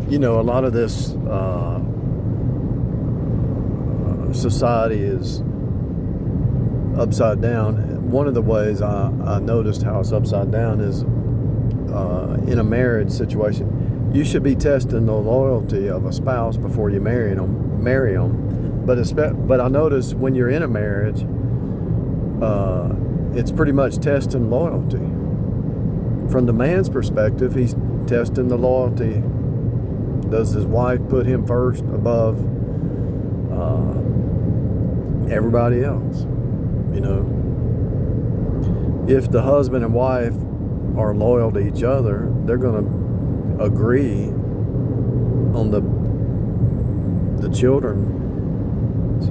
A lot of this society is upside down. One of the ways I noticed how it's upside down is in a marriage situation. You should be testing the loyalty of a spouse before you marry them. But I notice when you're in a marriage, it's pretty much testing loyalty. From the man's perspective, he's testing the loyalty. Does his wife put him first above everybody else? If the husband and wife are loyal to each other, they're going to agree on the children's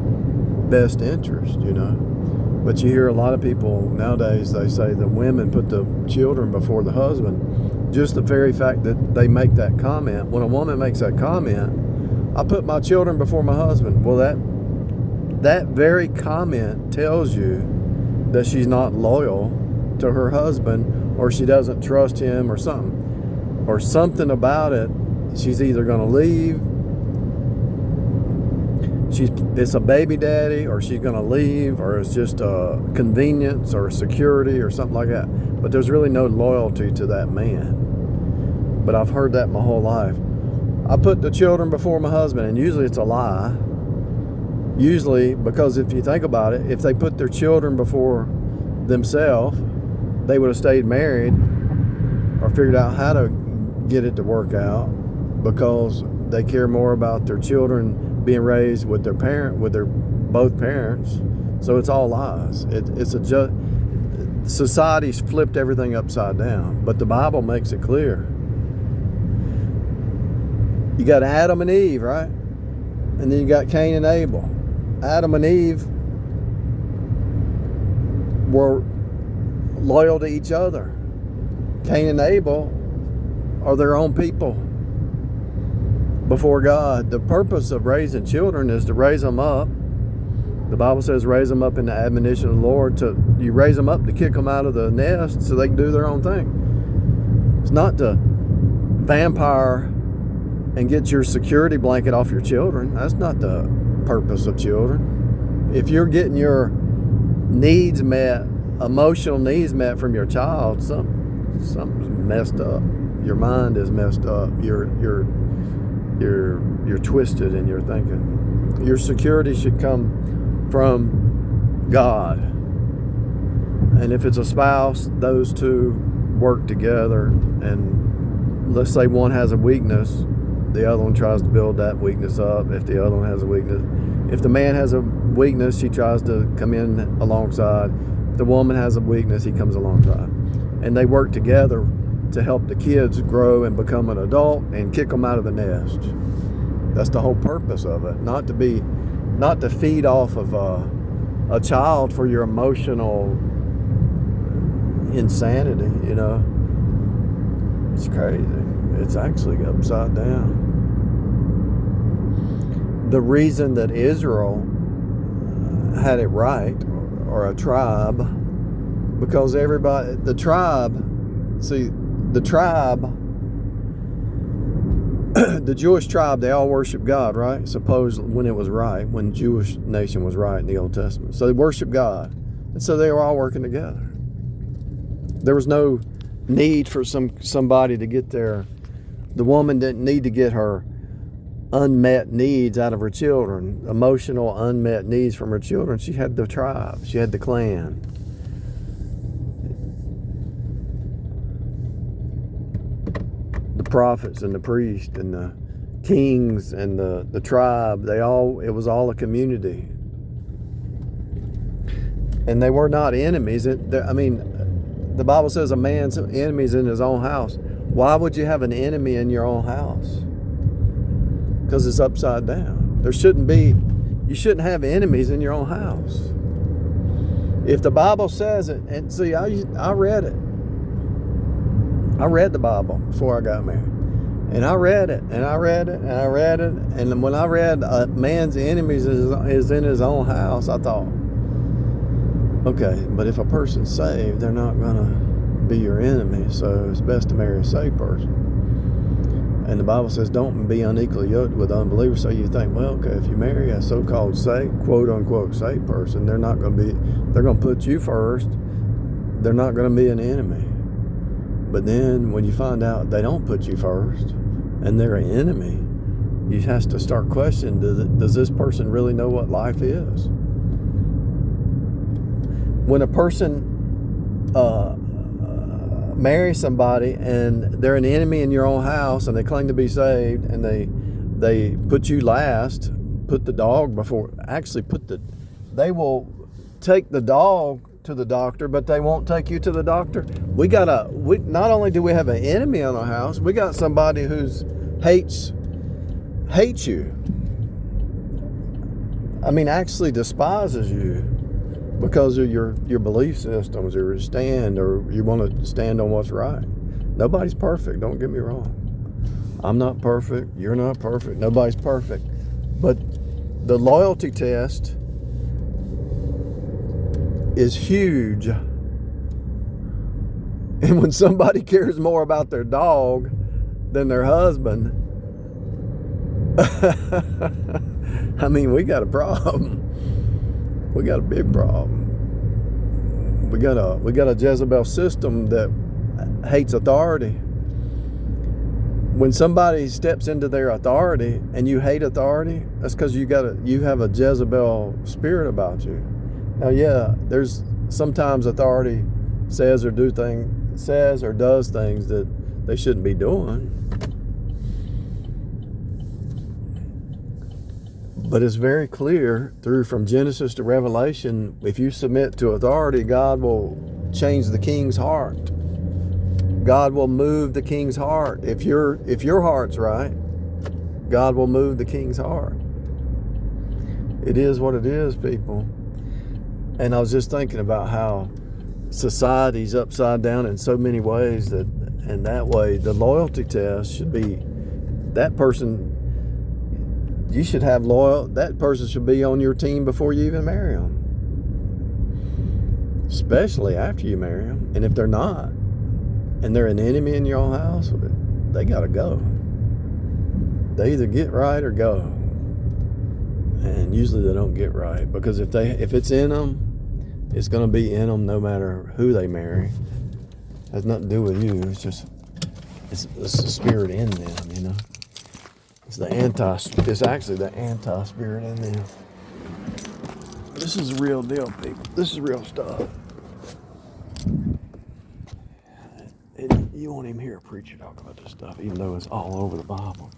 best interest, But you hear a lot of people nowadays, they say the women put the children before the husband. Just the very fact that they make that comment. When a woman makes that comment, I put my children before my husband. Well, that very comment tells you that she's not loyal to her husband, or she doesn't trust him, or something about it. She's either going to leave, it's a baby daddy, or she's going to leave, or it's just a convenience or security or something like that. But there's really no loyalty to that man. But I've heard that my whole life. I put the children before my husband, and usually it's a lie. Usually, because if you think about it, if they put their children before themselves, they would have stayed married or figured out how to get it to work out, because they care more about their children being raised with their both parents. So it's all lies. Society's flipped everything upside down, but the Bible makes it clear. You got Adam and Eve, right? And then you got Cain and Abel. Adam and Eve were loyal to each other. Cain and Abel are their own people before God. The purpose of raising children is to raise them up. The Bible says raise them up in the admonition of the Lord. You raise them up to kick them out of the nest so they can do their own thing. It's not to vampire and get your security blanket off your children. That's not the purpose of children. If you're getting your needs met, emotional needs met from your child, something's messed up. Your mind is messed up. You're twisted in your thinking. Your security should come from God. And if it's a spouse, those two work together, and let's say one has a weakness, the other one tries to build that weakness up. If the other one has a weakness, if the man has a weakness, she tries to come in alongside. If the woman has a weakness, he comes alongside. And they work together to help the kids grow and become an adult and kick them out of the nest. That's the whole purpose of it. Not to feed off of a child for your emotional insanity, It's crazy. It's actually upside down. The reason that Israel had it right, or a tribe, because the tribe, the Jewish tribe, they all worship God, right? Suppose when it was right, when the Jewish nation was right in the Old Testament. So they worship God. And so they were all working together. There was no need for somebody to get there. The woman didn't need to get her unmet needs out of her children, emotional unmet needs from her children. She had the tribe. She had the clan. The prophets and the priests and the kings and the tribe, it was all a community. And they were not enemies. The Bible says a man's enemy is in his own house. Why would you have an enemy in your own house? Because it's upside down. You shouldn't have enemies in your own house. If the Bible says it, and see, I read it. I read the Bible before I got married. And I read it, and I read it, and I read it. And when I read man's enemies is in his own house, I thought, okay, but if a person's saved, they're not going to be your enemy. So it's best to marry a saved person. And the Bible says, don't be unequally yoked with unbelievers. So you think, well, okay, if you marry a so-called quote unquote saved person, they're going to put you first. They're not going to be an enemy. But then when you find out they don't put you first and they're an enemy, you have to start questioning, does this person really know what life is? When a person marries somebody and they're an enemy in your own house and they claim to be saved and they put you last, put the dog before, they will take the dog to the doctor, but they won't take you to the doctor. Not only do we have an enemy in our house, we got somebody who's hates you. I mean, actually despises you because of your belief systems, or stand, or you want to stand on what's right. Nobody's perfect, don't get me wrong. I'm not perfect, you're not perfect, nobody's perfect. But the loyalty test is huge. And when somebody cares more about their dog than their husband, I mean, we got a problem. We got a big problem. We got a Jezebel system that hates authority. When somebody steps into their authority and you hate authority, that's because you have a Jezebel spirit about you. Now, yeah, there's sometimes authority says or does things that they shouldn't be doing. But it's very clear from Genesis to Revelation, if you submit to authority, God will change the king's heart. God will move the king's heart. If your heart's right, God will move the king's heart. It is what it is, people. And I was just thinking about how society's upside down in so many ways, that way the loyalty test should be that person. You should have that person should be on your team before you even marry them. Especially after you marry them. And if they're not, and they're an enemy in your own house, they got to go. They either get right or go. And usually they don't get right, because if it's in them, it's going to be in them no matter who they marry. It has nothing to do with you. It's the spirit in them, you know. It's actually the anti-spirit in them. This is the real deal, people. This is real stuff. You won't even hear a preacher talk about this stuff, even though it's all over the Bible.